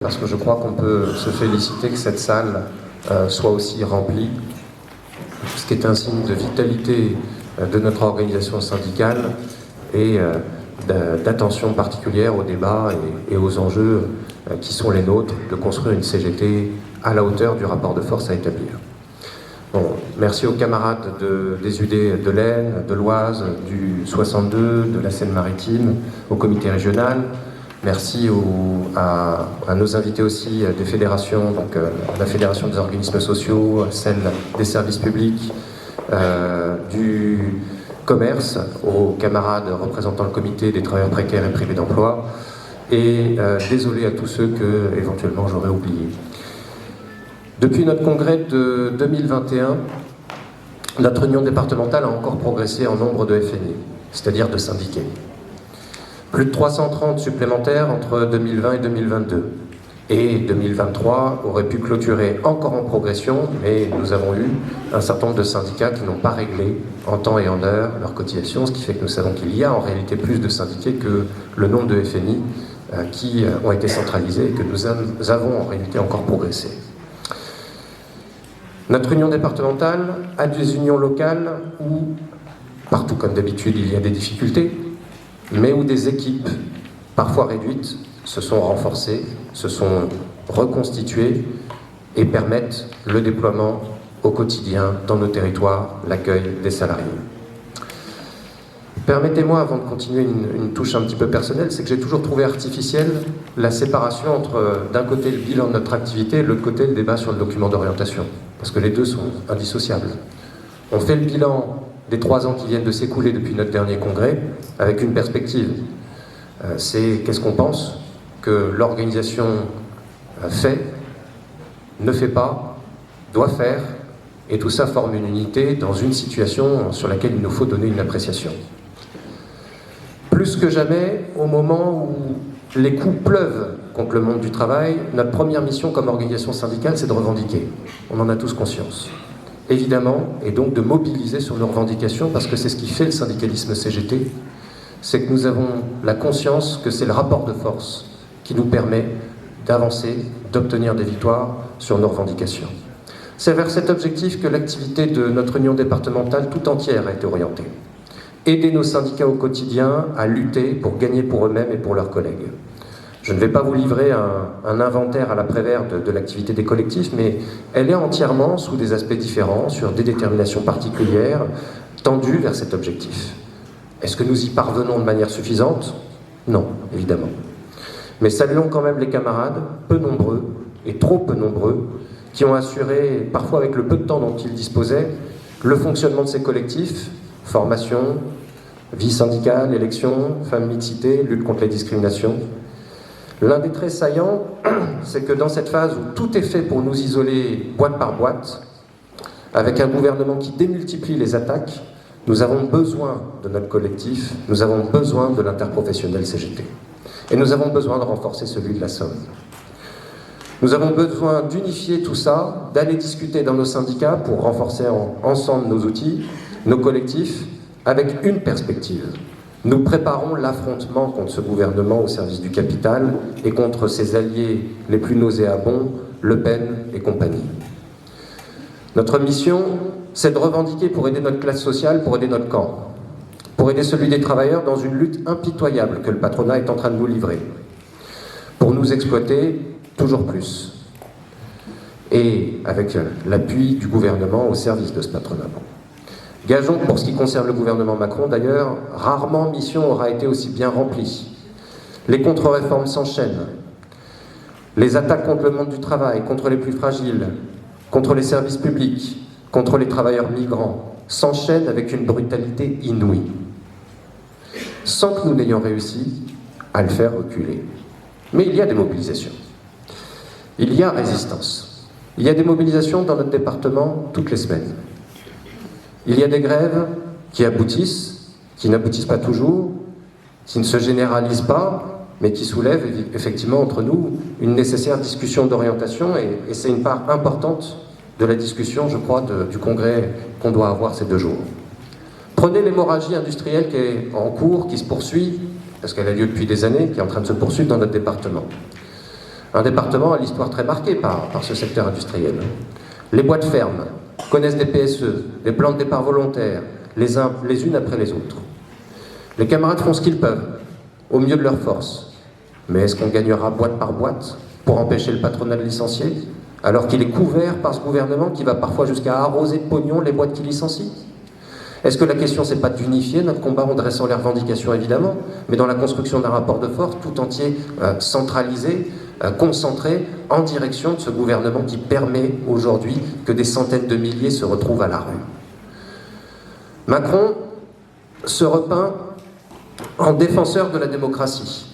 Parce que je crois qu'on peut se féliciter que cette salle soit aussi remplie, ce qui est un signe de vitalité de notre organisation syndicale et d'attention particulière aux débats et aux enjeux qui sont les nôtres, de construire une CGT à la hauteur du rapport de force à établir. Bon, merci aux camarades des UD de l'Aisne, de l'Oise, du 62, de la Seine-Maritime, au comité régional. Merci à nos invités aussi des fédérations, donc la Fédération des organismes sociaux, celle des services publics, du commerce, aux camarades représentant le comité des travailleurs précaires et privés d'emploi, et désolé à tous ceux que éventuellement j'aurais oubliés. Depuis notre congrès de 2021, notre union départementale a encore progressé en nombre de FNI, c'est-à-dire de syndiqués. Plus de 330 supplémentaires entre 2020 et 2022. Et 2023 aurait pu clôturer encore en progression, mais nous avons eu un certain nombre de syndicats qui n'ont pas réglé en temps et en heure leur cotisation, ce qui fait que nous savons qu'il y a en réalité plus de syndiqués que le nombre de FNI qui ont été centralisés et que nous avons en réalité encore progressé. Notre union départementale a des unions locales où, partout comme d'habitude, il y a des difficultés, mais où des équipes, parfois réduites, se sont renforcées, se sont reconstituées et permettent le déploiement au quotidien dans nos territoires, l'accueil des salariés. Permettez-moi, avant de continuer, une touche un petit peu personnelle, c'est que j'ai toujours trouvé artificielle la séparation entre, d'un côté, le bilan de notre activité et de l'autre côté, le débat sur le document d'orientation, parce que les deux sont indissociables. On fait le bilan des 3 ans qui viennent de s'écouler depuis notre dernier congrès, avec une perspective. C'est qu'est-ce qu'on pense que l'organisation fait, ne fait pas, doit faire, et tout ça forme une unité dans une situation sur laquelle il nous faut donner une appréciation. Plus que jamais, au moment où les coups pleuvent contre le monde du travail, notre première mission comme organisation syndicale, c'est de revendiquer. On en a tous conscience. Évidemment, et donc de mobiliser sur nos revendications, parce que c'est ce qui fait le syndicalisme CGT, c'est que nous avons la conscience que c'est le rapport de force qui nous permet d'avancer, d'obtenir des victoires sur nos revendications. C'est vers cet objectif que l'activité de notre union départementale tout entière a été orientée. Aider nos syndicats au quotidien à lutter pour gagner pour eux-mêmes et pour leurs collègues. Je ne vais pas vous livrer un inventaire à la Prévert de l'activité des collectifs, mais elle est entièrement, sous des aspects différents, sur des déterminations particulières, tendues vers cet objectif. Est-ce que nous y parvenons de manière suffisante? Non, évidemment. Mais saluons quand même les camarades, peu nombreux, et trop peu nombreux, qui ont assuré, parfois avec le peu de temps dont ils disposaient, le fonctionnement de ces collectifs, formation, vie syndicale, élection, femmes mixité, lutte contre les discriminations. L'un des traits saillants, c'est que dans cette phase où tout est fait pour nous isoler boîte par boîte, avec un gouvernement qui démultiplie les attaques, nous avons besoin de notre collectif, nous avons besoin de l'interprofessionnel CGT. Et nous avons besoin de renforcer celui de la Somme. Nous avons besoin d'unifier tout ça, d'aller discuter dans nos syndicats pour renforcer ensemble nos outils, nos collectifs, avec une perspective. Nous préparons l'affrontement contre ce gouvernement au service du capital et contre ses alliés les plus nauséabonds, Le Pen et compagnie. Notre mission, c'est de revendiquer pour aider notre classe sociale, pour aider notre camp, pour aider celui des travailleurs dans une lutte impitoyable que le patronat est en train de nous livrer, pour nous exploiter toujours plus, et avec l'appui du gouvernement au service de ce patronat. Gageons que pour ce qui concerne le gouvernement Macron, d'ailleurs, rarement mission aura été aussi bien remplie. Les contre-réformes s'enchaînent. Les attaques contre le monde du travail, contre les plus fragiles, contre les services publics, contre les travailleurs migrants, s'enchaînent avec une brutalité inouïe, sans que nous n'ayons réussi à le faire reculer. Mais il y a des mobilisations. Il y a résistance. Il y a des mobilisations dans notre département toutes les semaines. Il y a des grèves qui aboutissent, qui n'aboutissent pas toujours, qui ne se généralisent pas, mais qui soulèvent effectivement entre nous une nécessaire discussion d'orientation, et c'est une part importante de la discussion, je crois, du congrès qu'on doit avoir ces 2 jours. Prenez l'hémorragie industrielle qui est en cours, qui se poursuit, parce qu'elle a lieu depuis des années, qui est en train de se poursuivre dans notre département. Un département à l'histoire très marquée par ce secteur industriel. Les boîtes fermes connaissent des PSE, des plans de départ volontaires, les unes après les autres. Les camarades font ce qu'ils peuvent, au mieux de leurs forces. Mais est-ce qu'on gagnera boîte par boîte pour empêcher le patronat de licencier, alors qu'il est couvert par ce gouvernement qui va parfois jusqu'à arroser de pognon les boîtes qui licencient? Est-ce que la question, c'est pas d'unifier notre combat en dressant les revendications, évidemment, mais dans la construction d'un rapport de force tout entier, centralisé, concentré, en direction de ce gouvernement qui permet aujourd'hui que des centaines de milliers se retrouvent à la rue? Macron se repeint en défenseur de la démocratie.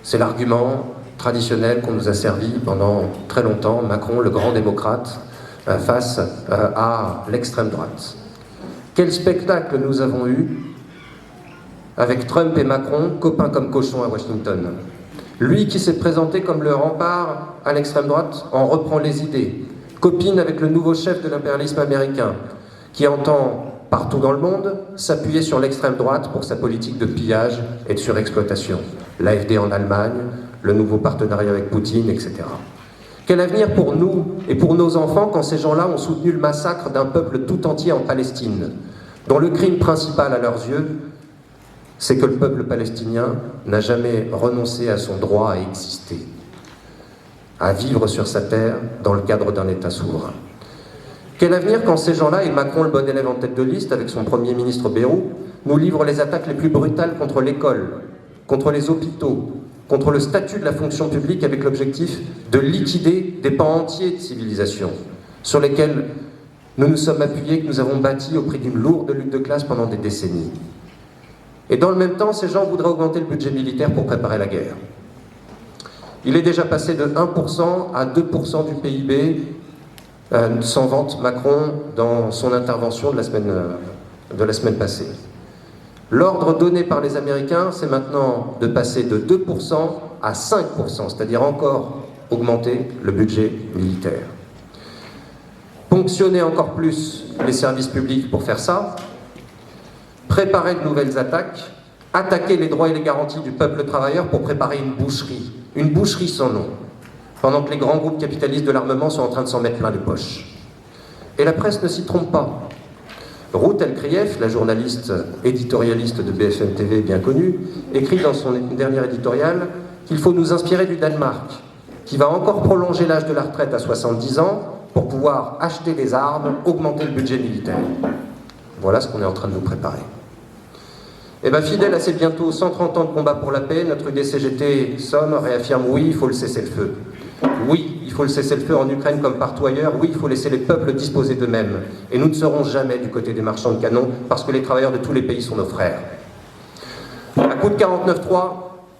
C'est l'argument traditionnel qu'on nous a servi pendant très longtemps, Macron, le grand démocrate, face à l'extrême droite. Quel spectacle nous avons eu avec Trump et Macron, copains comme cochons à Washington. Lui qui s'est présenté comme le rempart à l'extrême droite en reprend les idées, copine avec le nouveau chef de l'impérialisme américain, qui entend partout dans le monde s'appuyer sur l'extrême droite pour sa politique de pillage et de surexploitation. L'AfD en Allemagne, le nouveau partenariat avec Poutine, etc. Quel avenir pour nous et pour nos enfants quand ces gens-là ont soutenu le massacre d'un peuple tout entier en Palestine, dont le crime principal à leurs yeux, c'est que le peuple palestinien n'a jamais renoncé à son droit à exister, à vivre sur sa terre dans le cadre d'un État souverain. Quel avenir quand ces gens-là, et Macron le bon élève en tête de liste avec son Premier ministre Bayrou, nous livrent les attaques les plus brutales contre l'école, contre les hôpitaux, contre le statut de la fonction publique avec l'objectif de liquider des pans entiers de civilisation sur lesquels nous nous sommes appuyés, que nous avons bâtis au prix d'une lourde lutte de classe pendant des décennies. Et dans le même temps, ces gens voudraient augmenter le budget militaire pour préparer la guerre. Il est déjà passé de 1% à 2% du PIB, sans vante Macron dans son intervention de la semaine passée. L'ordre donné par les Américains, c'est maintenant de passer de 2% à 5%, c'est-à-dire encore augmenter le budget militaire. Ponctionner encore plus les services publics pour faire ça, préparer de nouvelles attaques, attaquer les droits et les garanties du peuple travailleur pour préparer une boucherie sans nom, pendant que les grands groupes capitalistes de l'armement sont en train de s'en mettre plein les poches. Et la presse ne s'y trompe pas. Ruth El-Krief, la journaliste éditorialiste de BFM TV bien connue, écrit dans son dernier éditorial qu'il faut nous inspirer du Danemark, qui va encore prolonger l'âge de la retraite à 70 ans pour pouvoir acheter des armes, augmenter le budget militaire. Voilà ce qu'on est en train de nous préparer. Et bien, fidèle à ces bientôt 130 ans de combat pour la paix, notre UDCGT Somme réaffirme oui, il faut le cessez-le-feu. Oui, il faut le cessez-le-feu en Ukraine comme partout ailleurs. Oui, il faut laisser les peuples disposer d'eux-mêmes. Et nous ne serons jamais du côté des marchands de canons parce que les travailleurs de tous les pays sont nos frères. À coup de 49-3,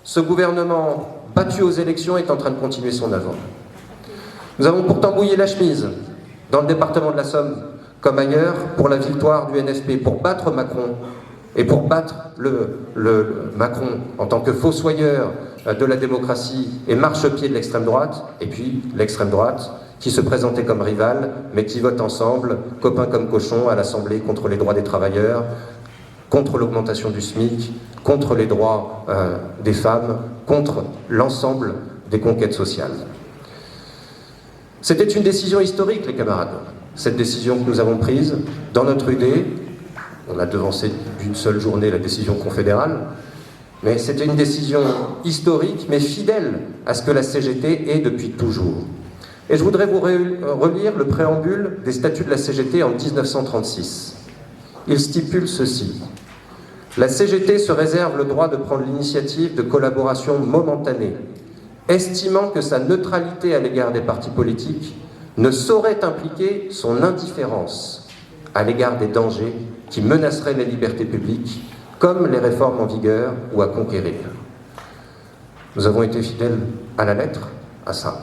ce gouvernement battu aux élections est en train de continuer son œuvre. Nous avons pourtant mouillé la chemise dans le département de la Somme comme ailleurs pour la victoire du NFP, pour battre Macron et pour battre le Macron en tant que fossoyeur de la démocratie et marchepied de l'extrême droite, et puis l'extrême droite qui se présentait comme rivale, mais qui vote ensemble, copains comme cochons, à l'Assemblée contre les droits des travailleurs, contre l'augmentation du SMIC, contre les droits des femmes, contre l'ensemble des conquêtes sociales. C'était une décision historique, les camarades. Cette décision que nous avons prise dans notre UD, on a devancé d'une seule journée la décision confédérale, mais c'était une décision historique, mais fidèle à ce que la CGT est depuis toujours. Et je voudrais vous relire le préambule des statuts de la CGT en 1936. Il stipule ceci. La CGT se réserve le droit de prendre l'initiative de collaboration momentanée, estimant que sa neutralité à l'égard des partis politiques ne saurait impliquer son indifférence à l'égard des dangers qui menaceraient les libertés publiques, comme les réformes en vigueur ou à conquérir. Nous avons été fidèles à la lettre, à ça.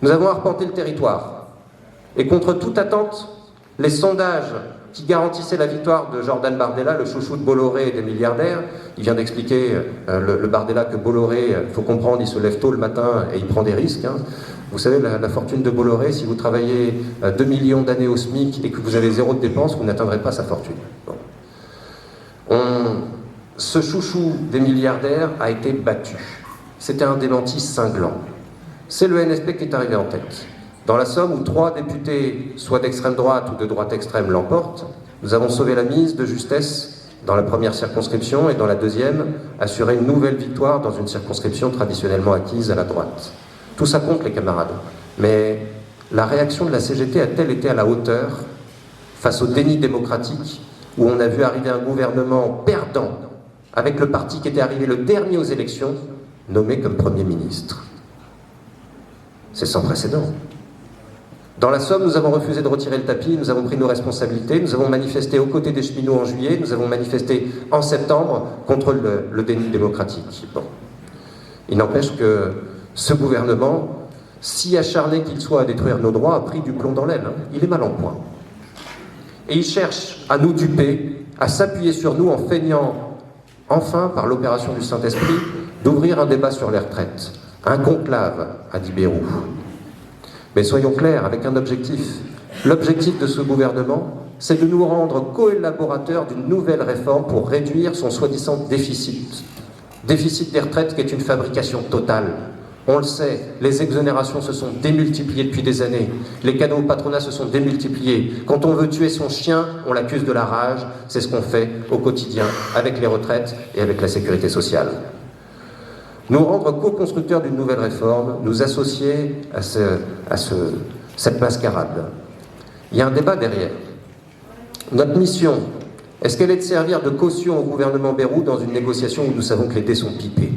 Nous avons arpenté le territoire, et contre toute attente, les sondages qui garantissaient la victoire de Jordan Bardella, le chouchou de Bolloré et des milliardaires, il vient d'expliquer, le Bardella, que Bolloré, il faut comprendre, il se lève tôt le matin et il prend des risques. Hein. Vous savez, la fortune de Bolloré, si vous travaillez 2 millions d'années au SMIC et que vous avez 0 de dépenses, vous n'atteindrez pas sa fortune. Bon. Ce chouchou des milliardaires a été battu. C'était un démenti cinglant. c'est le NSP qui est arrivé en tête. Dans la Somme, où 3 députés, soit d'extrême droite ou de droite extrême, l'emportent, nous avons sauvé la mise de justesse dans la première circonscription et dans la deuxième, assuré une nouvelle victoire dans une circonscription traditionnellement acquise à la droite. Tout ça compte, les camarades. Mais la réaction de la CGT a-t-elle été à la hauteur face au déni démocratique où on a vu arriver un gouvernement perdant avec le parti qui était arrivé le dernier aux élections, nommé comme Premier ministre? C'est sans précédent. Dans la Somme, nous avons refusé de retirer le tapis, nous avons pris nos responsabilités, nous avons manifesté aux côtés des cheminots en juillet, nous avons manifesté en septembre contre le déni démocratique. Bon. Il n'empêche que ce gouvernement, si acharné qu'il soit à détruire nos droits, a pris du plomb dans l'aile. Hein. Il est mal en point. Et il cherche à nous duper, à s'appuyer sur nous en feignant, enfin, par l'opération du Saint-Esprit, d'ouvrir un débat sur les retraites. Un conclave, a dit Bayrou. Mais soyons clairs, avec un objectif. L'objectif de ce gouvernement, c'est de nous rendre collaborateurs d'une nouvelle réforme pour réduire son soi-disant déficit. Déficit des retraites qui est une fabrication totale. On le sait, les exonérations se sont démultipliées depuis des années. Les cadeaux au patronat se sont démultipliés. Quand on veut tuer son chien, on l'accuse de la rage. C'est ce qu'on fait au quotidien avec les retraites et avec la sécurité sociale. Nous rendre co-constructeurs d'une nouvelle réforme, nous associer à cette mascarade. Il y a un débat derrière. Notre mission, est-ce qu'elle est de servir de caution au gouvernement Bayrou dans une négociation où nous savons que les dés sont pipés?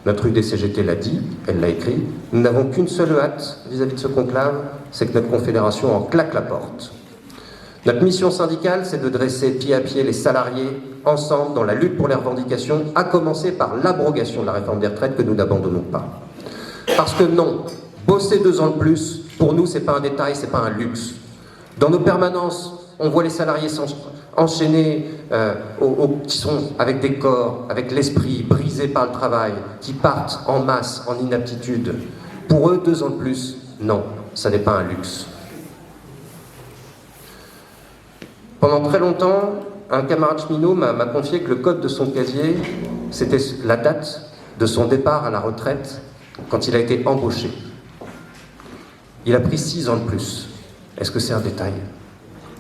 Notre UDCGT l'a dit, elle l'a écrit. Nous n'avons qu'une seule hâte vis-à-vis de ce conclave, c'est que notre confédération en claque la porte. Notre mission syndicale, c'est de dresser pied à pied les salariés ensemble dans la lutte pour les revendications, à commencer par l'abrogation de la réforme des retraites que nous n'abandonnons pas. Parce que non, bosser 2 ans de plus, pour nous, c'est pas un détail, c'est pas un luxe. Dans nos permanences, on voit les salariés enchaînés, qui sont avec des corps, avec l'esprit brisé par le travail, qui partent en masse, en inaptitude. Pour eux, 2 ans de plus, non, ça n'est pas un luxe. Pendant très longtemps, un camarade cheminot m'a confié que le code de son casier, c'était la date de son départ à la retraite quand il a été embauché. Il a pris 6 ans de plus. Est-ce que c'est un détail?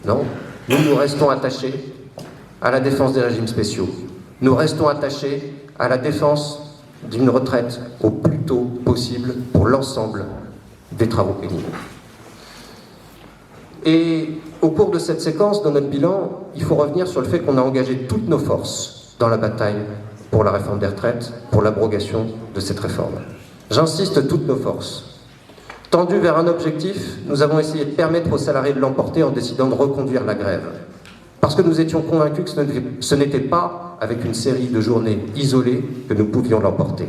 Non. Nous restons attachés à la défense des régimes spéciaux. Nous restons attachés à la défense d'une retraite au plus tôt possible pour l'ensemble des travaux pénibles. Et au cours de cette séquence, dans notre bilan, il faut revenir sur le fait qu'on a engagé toutes nos forces dans la bataille pour la réforme des retraites, pour l'abrogation de cette réforme. J'insiste, toutes nos forces. Tendus vers un objectif, nous avons essayé de permettre aux salariés de l'emporter en décidant de reconduire la grève. Parce que nous étions convaincus que ce n'était pas avec une série de journées isolées que nous pouvions l'emporter.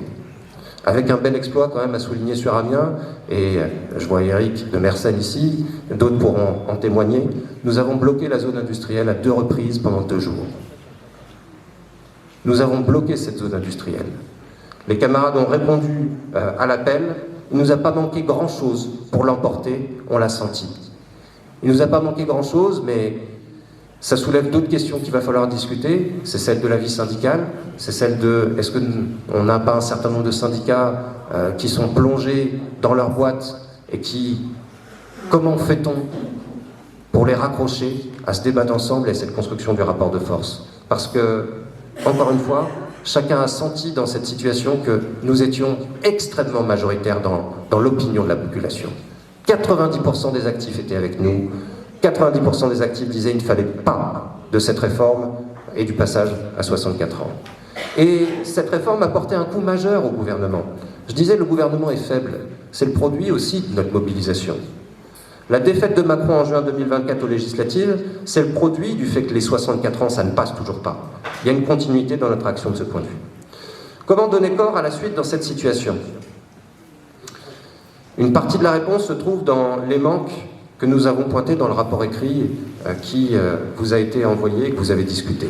Avec un bel exploit quand même à souligner sur Amiens, et je vois Eric de Mersenne ici, d'autres pourront en témoigner, nous avons bloqué la zone industrielle à 2 reprises pendant 2 jours. Nous avons bloqué cette zone industrielle. Les camarades ont répondu à l'appel, il ne nous a pas manqué grand-chose pour l'emporter, on l'a senti. Il ne nous a pas manqué grand-chose, mais ça soulève d'autres questions qu'il va falloir discuter. C'est celle de la vie syndicale, c'est celle de est-ce qu'on n'a pas un certain nombre de syndicats qui sont plongés dans leur boîte et comment fait-on pour les raccrocher à ce débat d'ensemble et à cette construction du rapport de force? Parce que, encore une fois, chacun a senti dans cette situation que nous étions extrêmement majoritaires dans l'opinion de la population. 90% des actifs étaient avec nous. 90% des actifs disaient qu'il ne fallait pas de cette réforme et du passage à 64 ans. Et cette réforme a porté un coup majeur au gouvernement. Je disais, le gouvernement est faible. C'est le produit aussi de notre mobilisation. La défaite de Macron en juin 2024 aux législatives, c'est le produit du fait que les 64 ans, ça ne passe toujours pas. Il y a une continuité dans notre action de ce point de vue. Comment donner corps à la suite dans cette situation? Une partie de la réponse se trouve dans les manques que nous avons pointé dans le rapport écrit qui vous a été envoyé et que vous avez discuté.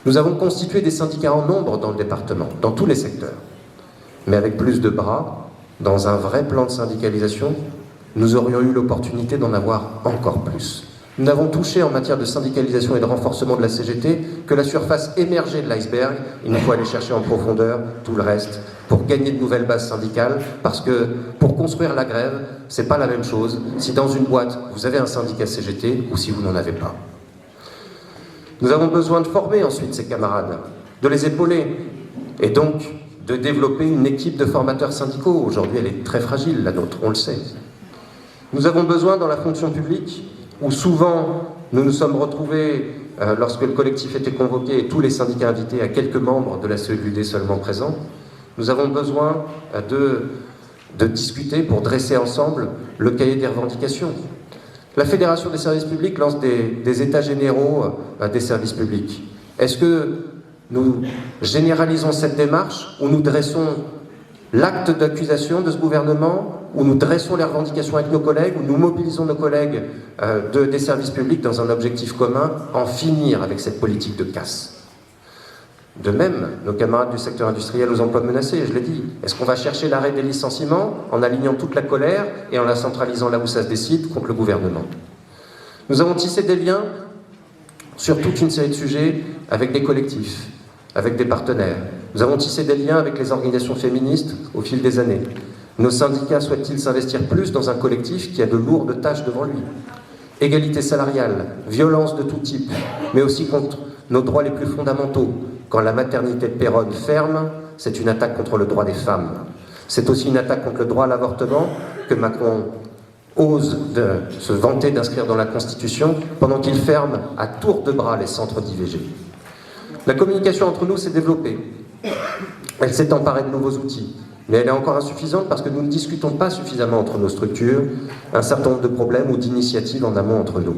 Nous avons constitué des syndicats en nombre dans le département, dans tous les secteurs. Mais avec plus de bras, dans un vrai plan de syndicalisation, nous aurions eu l'opportunité d'en avoir encore plus. Nous n'avons touché en matière de syndicalisation et de renforcement de la CGT que la surface émergée de l'iceberg. Il nous faut aller chercher en profondeur tout le reste pour gagner de nouvelles bases syndicales, parce que pour construire la grève, c'est pas la même chose si dans une boîte vous avez un syndicat CGT ou si vous n'en avez pas. Nous avons besoin de former ensuite ces camarades, de les épauler et donc de développer une équipe de formateurs syndicaux. Aujourd'hui, elle est très fragile, la nôtre, on le sait. Nous avons besoin dans la fonction publique, où souvent nous nous sommes retrouvés, lorsque le collectif était convoqué et tous les syndicats invités, à quelques membres de la CELUD seulement présents, nous avons besoin de discuter pour dresser ensemble le cahier des revendications. La Fédération des services publics lance des états généraux des services publics. Est-ce que nous généralisons cette démarche où nous dressons l'acte d'accusation de ce gouvernement, où nous dressons les revendications avec nos collègues, où nous mobilisons nos collègues des services publics dans un objectif commun, en finir avec cette politique de casse? De même, nos camarades du secteur industriel aux emplois menacés, je l'ai dit, est-ce qu'on va chercher l'arrêt des licenciements en alignant toute la colère et en la centralisant là où ça se décide contre le gouvernement? Nous avons tissé des liens sur toute une série de sujets avec des collectifs, avec des partenaires. Nous avons tissé des liens avec les organisations féministes au fil des années. Nos syndicats souhaitent-ils s'investir plus dans un collectif qui a de lourdes tâches devant lui? Égalité salariale, violence de tout type, mais aussi contre nos droits les plus fondamentaux. Quand la maternité de Péronne ferme, c'est une attaque contre le droit des femmes. C'est aussi une attaque contre le droit à l'avortement que Macron ose se vanter d'inscrire dans la Constitution pendant qu'il ferme à tour de bras les centres d'IVG. La communication entre nous s'est développée. Elle s'est emparée de nouveaux outils. Mais elle est encore insuffisante parce que nous ne discutons pas suffisamment entre nos structures un certain nombre de problèmes ou d'initiatives en amont entre nous.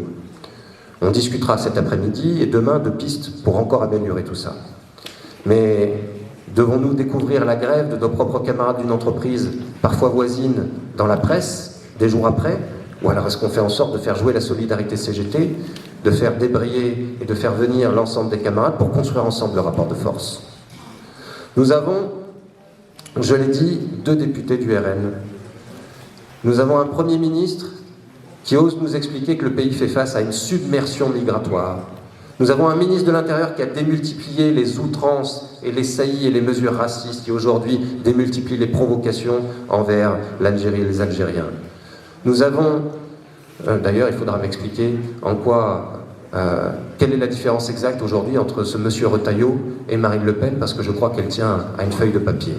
On discutera cet après-midi et demain de pistes pour encore améliorer tout ça. Mais devons-nous découvrir la grève de nos propres camarades d'une entreprise, parfois voisine, dans la presse, des jours après? Ou alors est-ce qu'on fait en sorte de faire jouer la solidarité CGT, de faire débrayer et de faire venir l'ensemble des camarades pour construire ensemble le rapport de force? Nous avons, je l'ai dit, 2 députés du RN. Nous avons un Premier ministre qui ose nous expliquer que le pays fait face à une submersion migratoire. Nous avons un ministre de l'Intérieur qui a démultiplié les outrances et les saillies et les mesures racistes, qui aujourd'hui démultiplient les provocations envers l'Algérie et les Algériens. Nous avons, d'ailleurs il faudra m'expliquer en quoi, quelle est la différence exacte aujourd'hui entre ce monsieur Retailleau et Marine Le Pen, parce que je crois qu'elle tient à une feuille de papier.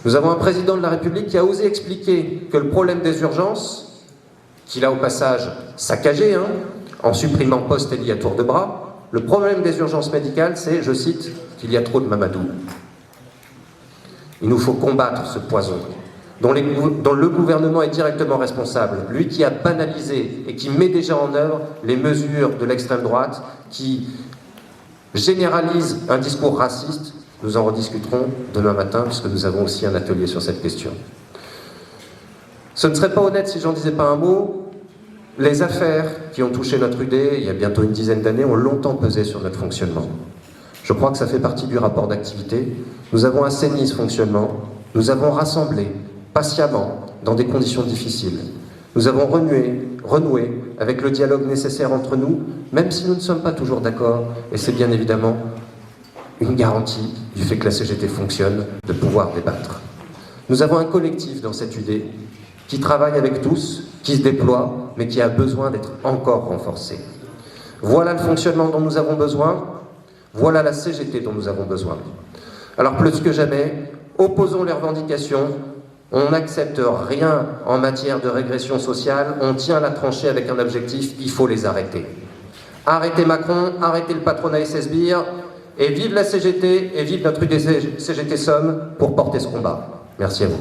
Nous avons un président de la République qui a osé expliquer que le problème des urgences, qu'il a au passage saccagé, en supprimant postes et lits à tour de bras, le problème des urgences médicales, c'est, je cite, qu'il y a trop de Mamadou. Il nous faut combattre ce poison, dont le gouvernement est directement responsable, lui qui a banalisé et qui met déjà en œuvre les mesures de l'extrême droite, qui généralise un discours raciste. Nous en rediscuterons demain matin, puisque nous avons aussi un atelier sur cette question. Ce ne serait pas honnête si j'en disais pas un mot. Les affaires qui ont touché notre UD, il y a bientôt une dizaine d'années, ont longtemps pesé sur notre fonctionnement. Je crois que ça fait partie du rapport d'activité. Nous avons assaini ce fonctionnement. Nous avons rassemblé, patiemment, dans des conditions difficiles. Nous avons renoué avec le dialogue nécessaire entre nous, même si nous ne sommes pas toujours d'accord, et c'est bien évidemment une garantie du fait que la CGT fonctionne, de pouvoir débattre. Nous avons un collectif dans cette UD qui travaille avec tous, qui se déploie, mais qui a besoin d'être encore renforcé. Voilà le fonctionnement dont nous avons besoin, voilà la CGT dont nous avons besoin. Alors plus que jamais, opposons les revendications, on n'accepte rien en matière de régression sociale, on tient la tranchée avec un objectif, il faut les arrêter. Arrêtez Macron, arrêtez le patronat et ses sbires, et vive la CGT et vive notre UD CGT Somme pour porter ce combat. Merci à vous.